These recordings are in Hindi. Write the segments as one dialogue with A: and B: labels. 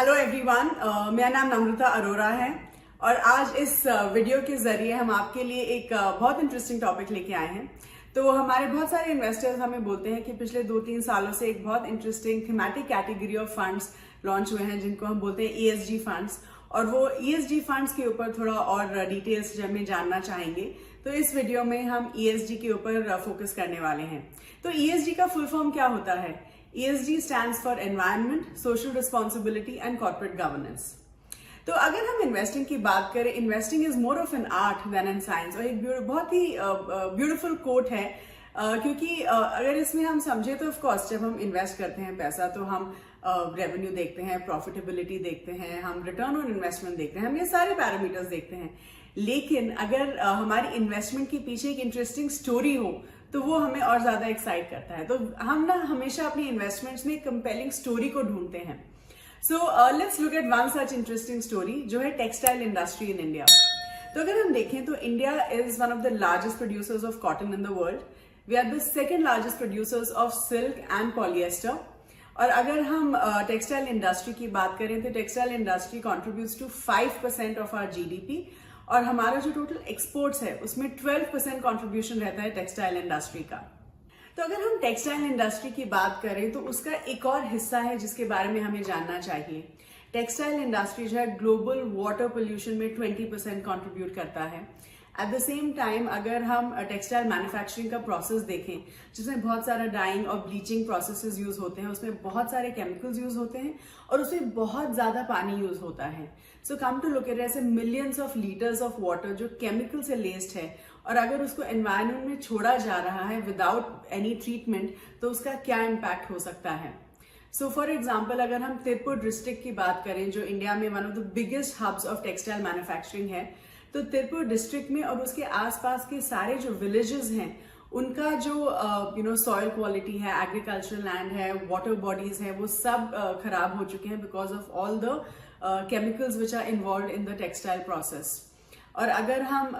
A: हेलो एवरीवन, मेरा नाम नम्रता अरोरा है और आज इस वीडियो के जरिए हम आपके लिए एक बहुत इंटरेस्टिंग टॉपिक लेके आए हैं। तो हमारे बहुत सारे इन्वेस्टर्स हमें बोलते हैं कि पिछले 2-3 सालों से एक बहुत interesting thematic category of funds launch हुए हैं जिनको हम बोलते हैं ESG फंड्स, और वो ESG फंड्स के ऊपर थोड़ा और डिटेल्स हमें जानना चाहेंगे। तो इस वीडियो में हम ESG के ऊपर फोकस करने वाले हैं। तो ESG का फुल फॉर्म क्या होता है? ESG stands for Environment, Social Responsibility and Corporate Governance। तो अगर हम इन्वेस्टिंग की बात करें, investing is more of an art than an science, और एक बहुत ही ब्यूटीफुल कोट है, क्योंकि अगर इसमें हम समझे तो ऑफकोर्स जब हम इन्वेस्ट करते हैं पैसा तो हम रेवेन्यू देखते हैं, प्रॉफिटेबिलिटी देखते हैं, हम रिटर्न ऑन इन्वेस्टमेंट देखते हैं, हम ये सारे पैरामीटर्स देखते हैं। लेकिन अगर हमारी इन्वेस्टमेंट के पीछे एक इंटरेस्टिंग स्टोरी हो तो वो हमें और ज्यादा एक्साइट करता है। तो हम हमेशा अपनी इन्वेस्टमेंट्स में कंपेलिंग स्टोरी को ढूंढते हैं। So let's look at one such interesting story जो है टेक्सटाइल इंडस्ट्री इन इंडिया। तो अगर हम देखें तो India is one of the largest producers of cotton in the world. We are the second largest producers of silk and polyester. और अगर हम टेक्सटाइल इंडस्ट्री की बात करें तो textile industry contributes to 5% of our GDP, और हमारा जो टोटल एक्सपोर्ट्स है उसमें 12% कंट्रीब्यूशन रहता है टेक्सटाइल इंडस्ट्री का। तो अगर हम टेक्सटाइल इंडस्ट्री की बात करें तो उसका एक और हिस्सा है जिसके बारे में हमें जानना चाहिए। टेक्सटाइल इंडस्ट्री जो है ग्लोबल वाटर पोल्यूशन में 20% कंट्रीब्यूट करता है। एट द सेम टाइम अगर हम टेक्सटाइल मैन्युफैक्चरिंग का प्रोसेस देखें जिसमें बहुत सारा डाइंग और ब्लीचिंग प्रोसेसेस यूज होते हैं, उसमें बहुत सारे केमिकल्स यूज होते हैं और उसमें बहुत ज्यादा पानी यूज होता है। सो कम टू लुक एट ऐसे millions of litres of water जो केमिकल से लेस्ड है, और अगर उसको एनवायरमेंट में छोड़ा जा रहा है विदाउट एनी ट्रीटमेंट तो उसका क्या इम्पैक्ट हो सकता है। सो फॉर एग्जाम्पल अगर हम तिरपुर डिस्ट्रिक्ट की बात करें जो इंडिया में one of the biggest hubs of textile manufacturing है, तो तिरपुर डिस्ट्रिक्ट में और उसके आसपास के सारे जो विलेजेस हैं उनका जो सॉइल क्वालिटी है, एग्रीकल्चरल लैंड है, वाटर बॉडीज है, वो सब खराब हो चुके हैं because of all the chemicals which are involve in the textile process. और अगर हम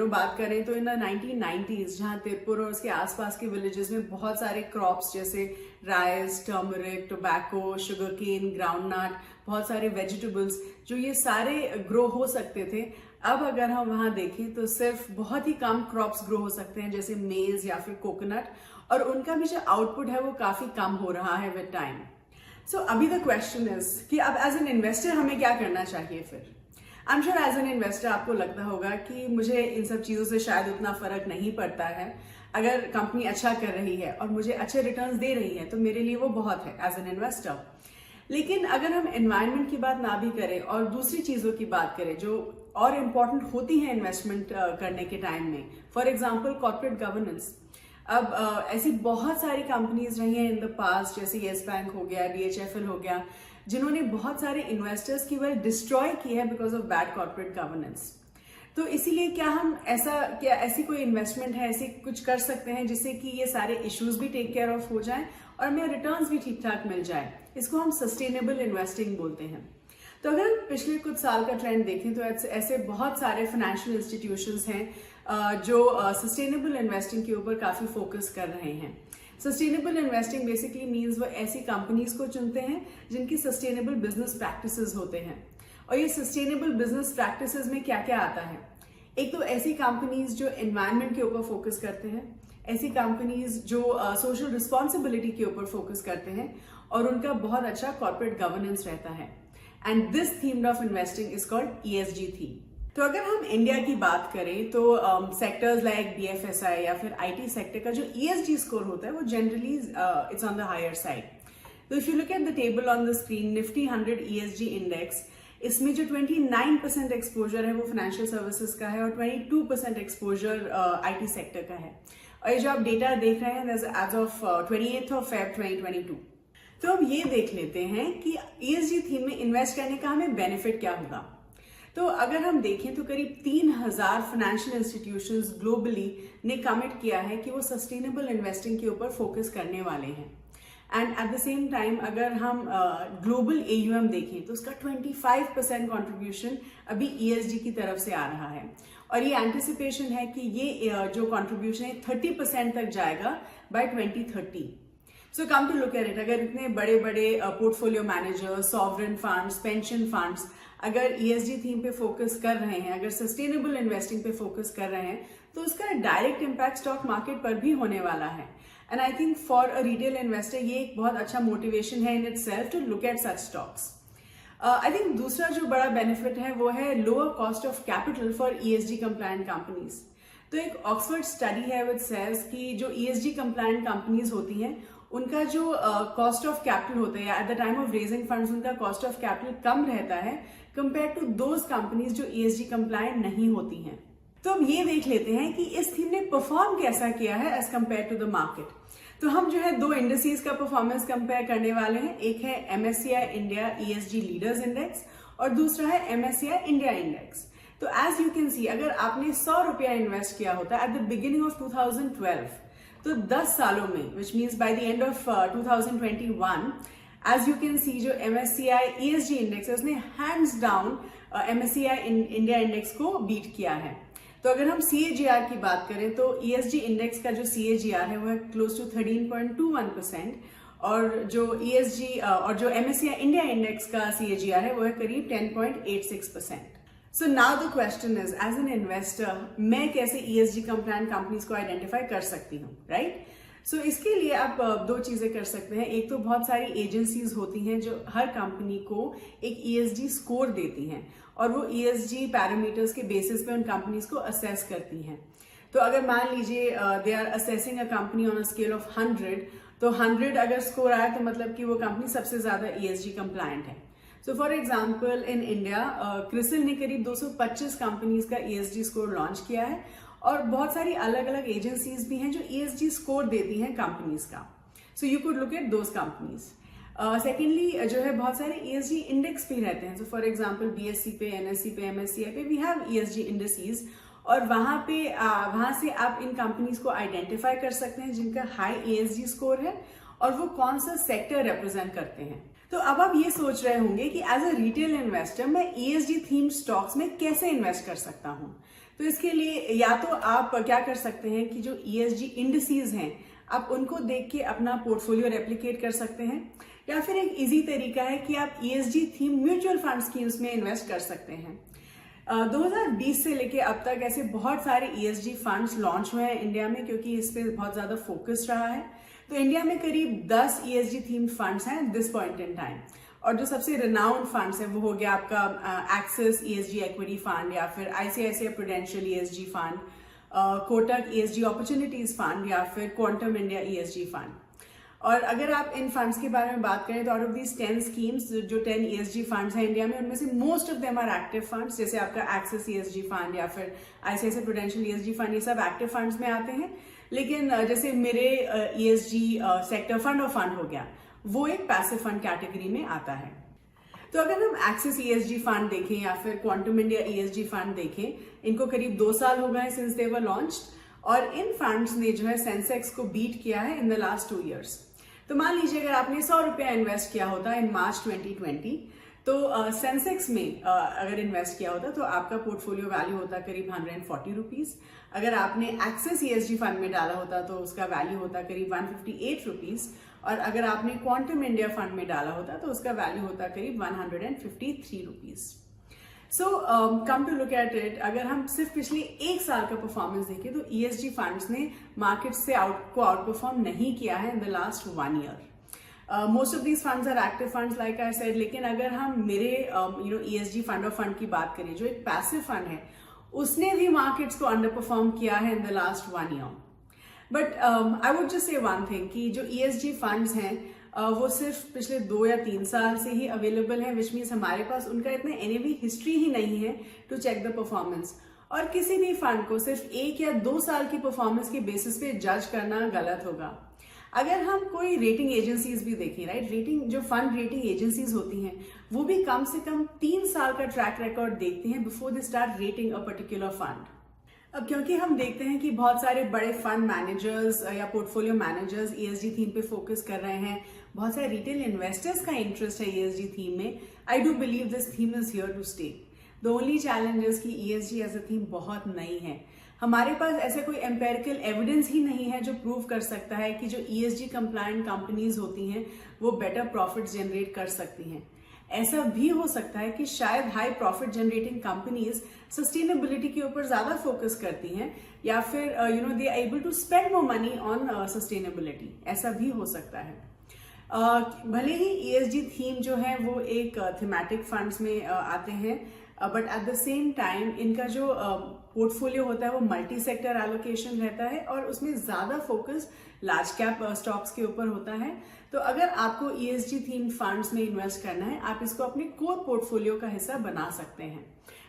A: बात करें तो इन द 1990s जहां तिरपुर और उसके आसपास के विलेजेस में बहुत सारे क्रॉप्स जैसे rice, turmeric, tobacco, sugar cane, groundnut, बहुत सारे वेजिटेबल्स जो ये सारे ग्रो हो सकते थे, अब अगर हम वहां देखें तो सिर्फ बहुत ही कम क्रॉप्स ग्रो हो सकते हैं जैसे मेज या फिर कोकोनट, और उनका भी जो आउटपुट है वो काफी कम हो रहा है विद टाइम। सो अभी द क्वेश्चन इज कि अब एज एन इन्वेस्टर हमें क्या करना चाहिए फिर। I am sure as an investor आपको लगता होगा कि मुझे इन सब चीजों से शायद उतना फर्क नहीं पड़ता है, अगर कंपनी अच्छा कर रही है और मुझे अच्छे रिटर्न्स दे रही है तो मेरे लिए वो बहुत है एज एन इन्वेस्टर। लेकिन अगर हम एनवायरनमेंट की बात ना भी करें और दूसरी चीजों की बात करें जो और इम्पॉर्टेंट होती है इन्वेस्टमेंट करने के टाइम में, फॉर एग्जाम्पल कॉर्पोरेट गवर्नेंस। अब ऐसी बहुत सारी कंपनीज रही हैं इन द पास्ट, जैसे येस बैंक हो गया, DHFL हो गया, जिन्होंने बहुत सारे इन्वेस्टर्स की वेल्थ डिस्ट्रॉय की है because of bad corporate governance. तो इसीलिए क्या ऐसी कोई इन्वेस्टमेंट है, ऐसी कुछ कर सकते हैं जिससे कि ये सारे इश्यूज भी टेक केयर ऑफ हो जाएं और हमें रिटर्न्स भी ठीक ठाक मिल जाए। इसको हम सस्टेनेबल इन्वेस्टिंग बोलते हैं। तो अगर हम पिछले कुछ साल का ट्रेंड देखें तो ऐसे बहुत सारे फाइनेंशियल इंस्टीट्यूशंस हैं जो सस्टेनेबल इन्वेस्टिंग के ऊपर काफी फोकस कर रहे हैं। सस्टेनेबल इन्वेस्टिंग बेसिकली मीन्स वो ऐसी कंपनीज को चुनते हैं जिनकी सस्टेनेबल बिजनेस प्रैक्टिसेस होते हैं। और ये सस्टेनेबल बिजनेस प्रैक्टिसेस में क्या क्या आता है? एक तो ऐसी कंपनीज जो एनवायरनमेंट के ऊपर फोकस करते हैं, ऐसी कंपनीज जो सोशल रिस्पॉन्सिबिलिटी के ऊपर फोकस करते हैं और उनका बहुत अच्छा कॉर्पोरेट गवर्नेंस रहता है। And this theme of investing is called ESG theme. तो अगर हम इंडिया की बात करें तो सेक्टर्स लाइक BFSI या फिर IT सेक्टर का जो ESG स्कोर होता है वो generally it's on the higher side. तो if you look at the table on the screen, Nifty 100 ESG index, इसमें जो 29% एक्सपोजर है वो फाइनेंशियल सर्विसेज का है और 22% एक्सपोजर IT सेक्टर का है। और ये जो आप डेटा देख रहे हैं एज ऑफ 28 Feb 2022। तो अब ये देख लेते हैं कि ESG थीम में इन्वेस्ट करने का हमें बेनिफिट क्या होगा। तो अगर हम देखें तो करीब 3000 फाइनेंशियल इंस्टीट्यूशंस ग्लोबली ने कमिट किया है कि वो सस्टेनेबल इन्वेस्टिंग के ऊपर फोकस करने वाले हैं। And at the same time अगर हम ग्लोबल AUM देखें तो उसका 25% कॉन्ट्रीब्यूशन अभी ESG की तरफ से आ रहा है, और ये एंटिसिपेशन है कि ये जो कॉन्ट्रीब्यूशन है 30% तक जाएगा by 2030। So come to look at it, अगर इतने बड़े बड़े portfolio managers, sovereign funds, pension funds अगर ESG थीम पे फोकस कर रहे हैं, अगर सस्टेनेबल इन्वेस्टिंग पे फोकस कर रहे हैं, तो उसका डायरेक्ट इम्पैक्ट स्टॉक मार्केट पर भी होने वाला है। And I think for a retail investor ये एक बहुत अच्छा मोटिवेशन है in itself to look at such stocks. I think दूसरा जो बड़ा बेनिफिट है वो है lower cost of capital for ESG compliant companies. तो एक ऑक्सफोर्ड स्टडी है विच सेज कि जो ESG कंप्लायंट कंपनीज होती हैं उनका जो कॉस्ट ऑफ कैपिटल होता है, at the time of raising funds उनका कॉस्ट ऑफ कैपिटल कम रहता है कंपेयर टू दोज कंपनीज जो ESG कंप्लायंट नहीं होती हैं। तो हम ये देख लेते हैं कि इस थीम ने परफॉर्म कैसा किया है as compare to the market. तो हम जो है दो इंडिसेस का परफॉर्मेंस कंपेयर करने वाले हैं, एक है MSCI India ESG leaders index और दूसरा है MSCI इंडिया इंडेक्स। तो एज यू कैन सी, अगर आपने 100 रुपया इन्वेस्ट किया होता एट द बिगिनिंग ऑफ 2012, तो 10 सालों में, which means by the end of 2021, as you can see जो MSCI ESG इंडेक्स है उसने hands down MSCI India index को बीट किया है। तो अगर हम CAGR की बात करें तो ESG इंडेक्स का जो CAGR है वो है क्लोज टू 13.21% और जो ESG और जो MSCI इंडिया इंडेक्स का CAGR है वो है करीब 10.86%। So now the question is, as an investor मैं कैसे ESG कंप्लायंट कंपनीज को आइडेंटिफाई कर सकती हूँ, राइट? सो इसके लिए आप दो चीजें कर सकते हैं। एक तो बहुत सारी एजेंसीज होती हैं जो हर कंपनी को एक ESG स्कोर देती हैं और वो ESG पैरामीटर्स के बेसिस पे उन कंपनीज को असेस करती हैं। तो अगर मान लीजिए they are assessing a company on a scale of 100, तो 100 अगर स्कोर आया तो मतलब कि वो कंपनी सबसे ज्यादा ESG कंप्लायंट है। So for example in India CRISIL ने करीब 225 कंपनीज का ESG स्कोर लॉन्च किया है और बहुत सारी अलग अलग एजेंसीज भी हैं जो ESG स्कोर देती हैं कंपनीज का। So you could look at those companies. Secondly जो है बहुत सारे ESG इंडेक्स भी रहते हैं। सो फॉर एग्जाम्पल BSE पे, NSE पे, MSCI पे वी हैव ESG इंडेक्सीज और वहां से आप इन कंपनीज को आइडेंटिफाई कर सकते हैं जिनका हाई ESG स्कोर है और वो कौन सा सेक्टर रिप्रेजेंट करते हैं। तो अब आप ये सोच रहे होंगे कि एज अ रिटेल इन्वेस्टर मैं ESG थीम स्टॉक्स में कैसे इन्वेस्ट कर सकता हूँ। तो इसके लिए या तो आप क्या कर सकते हैं कि जो ESG इंडिसेस हैं आप उनको देख के अपना पोर्टफोलियो रेप्लिकेट कर सकते हैं, या फिर एक इजी तरीका है कि आप ESG theme mutual fund schemes में इन्वेस्ट कर सकते हैं। 2020 से लेके अब तक ऐसे बहुत सारे ESG फंड्स लॉन्च हुए हैं इंडिया में, क्योंकि इस पे बहुत ज्यादा फोकस रहा है। तो इंडिया में करीब 10 ESG थीम्ड फंड्स हैं दिस पॉइंट इन टाइम, और जो सबसे रिनाउंड फंड्स है वो हो गया आपका एक्सिस ESG इक्विटी फंड, या फिर ICICI prudential ESG fund, Kotak ESG opportunities fund, या फिर क्वांटम इंडिया ESG फंड। और अगर आप इन फंड्स के बारे में बात करें तो आउट ऑफ दीज 10 स्कीम्स, जो 10 ESG फंड्स हैं इंडिया में, उनमें से most of them are active funds. जैसे आपका एक्सिस ESG फंड या फिर ICICI प्रूडेंशियल ESG फंड, ये सब एक्टिव फंड्स में आते हैं। लेकिन जैसे मेरे ESG sector fund of fund हो गया, वो एक पैसिव फंड कैटेगरी में आता है। तो अगर हम एक्सिस ESG फंड देखें या फिर क्वांटम इंडिया ESG फंड देखें, इनको करीब 2 साल हो गए सिंस दे वर लॉन्च्ड, और इन फंड्स ने जो है सेंसेक्स को बीट किया है इन द लास्ट 2 years। तो मान लीजिए अगर आपने 100 रुपया इन्वेस्ट किया होता इन मार्च 2020, तो सेंसेक्स में अगर इन्वेस्ट किया होता तो आपका पोर्टफोलियो वैल्यू होता करीब 140 रुपीज। अगर आपने एक्सिस ESG फंड में डाला होता तो उसका वैल्यू होता करीब 158 रुपीज, और अगर आपने क्वांटम इंडिया फंड में डाला होता तो उसका वैल्यू होता करीब 153 rupees. So come to look at it, अगर हम सिर्फ पिछले 1 साल का परफॉर्मेंस देखें तो ESG फंड्स ने मार्केट से आउट परफॉर्म नहीं किया है in the last 1 year। Most of these funds are active funds like I said. लेकिन अगर हम मेरे ESG फंड ऑफ फंड की बात करें जो एक पैसिव फंड है, उसने भी मार्केट्स को अंडर परफॉर्म किया है in the last 1 year। But I would just say one thing कि जो ESG फंड्स हैं वो सिर्फ पिछले 2 या 3 साल से ही अवेलेबल है, विच मीन्स हमारे पास उनका इतना एनीवी हिस्ट्री ही नहीं है टू चेक द परफॉर्मेंस। और किसी भी फंड को सिर्फ 1 या 2 साल की परफॉर्मेंस के बेसिस पे जज करना गलत होगा। अगर हम कोई रेटिंग एजेंसीज भी देखें, राइट, जो फंड रेटिंग एजेंसीज होती हैं वो भी कम से कम 3 साल का ट्रैक रिकॉर्ड देखती हैं before they start rating a particular fund. अब क्योंकि हम देखते हैं कि बहुत सारे बड़े फंड मैनेजर्स या पोर्टफोलियो मैनेजर्स ESG थीम पे फोकस कर रहे हैं, बहुत सारे रिटेल इन्वेस्टर्स का इंटरेस्ट है ESG थीम में, I do believe this theme is here to stay. The only challenge is कि ESG एज अ थीम बहुत नई है। हमारे पास ऐसे कोई एम्पेरिकल एविडेंस ही नहीं है जो प्रूव कर सकता है कि जो ESG कंप्लायंट कंपनीज होती हैं वो बेटर प्रॉफिट जनरेट कर सकती हैं। ऐसा भी हो सकता है कि शायद high profit generating companies sustainability के ऊपर ज्यादा फोकस करती हैं, या फिर they are able to spend more money on sustainability. ऐसा भी हो सकता है। भले ही ESG थीम जो है वो एक थीमेटिक फंड्स में आते हैं, but at the same time इनका जो पोर्टफोलियो होता है वो मल्टी सेक्टर एलोकेशन रहता है और उसमें ज्यादा फोकस लार्ज कैप स्टॉक्स के ऊपर होता है। तो अगर आपको ESG थीम फंड्स में इन्वेस्ट करना है, आप इसको अपने कोर पोर्टफोलियो का हिस्सा बना सकते हैं।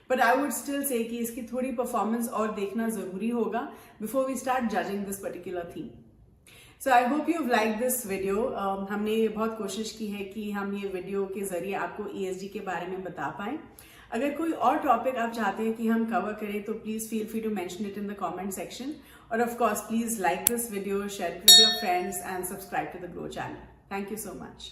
A: But I would still say कि इसकी थोड़ी परफॉर्मेंस और देखना जरूरी होगा before we start judging this particular theme. So I hope you like this video. हमने बहुत कोशिश की है कि हम ये वीडियो के जरिए आपको ESG के बारे में बता पाएं। अगर कोई और टॉपिक आप चाहते हैं कि हम कवर करें तो please feel free to mention it in the comment section, और of course please like this video, share it with your friends and subscribe to the Groww channel. Thank you so much.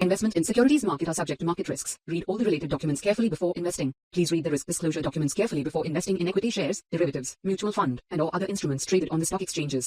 B: Investment in securities market are subject to market risks. Read all the related documents carefully before investing. Please read the risk disclosure documents carefully before investing in equity shares, derivatives, mutual fund, and or other instruments traded on the stock exchanges.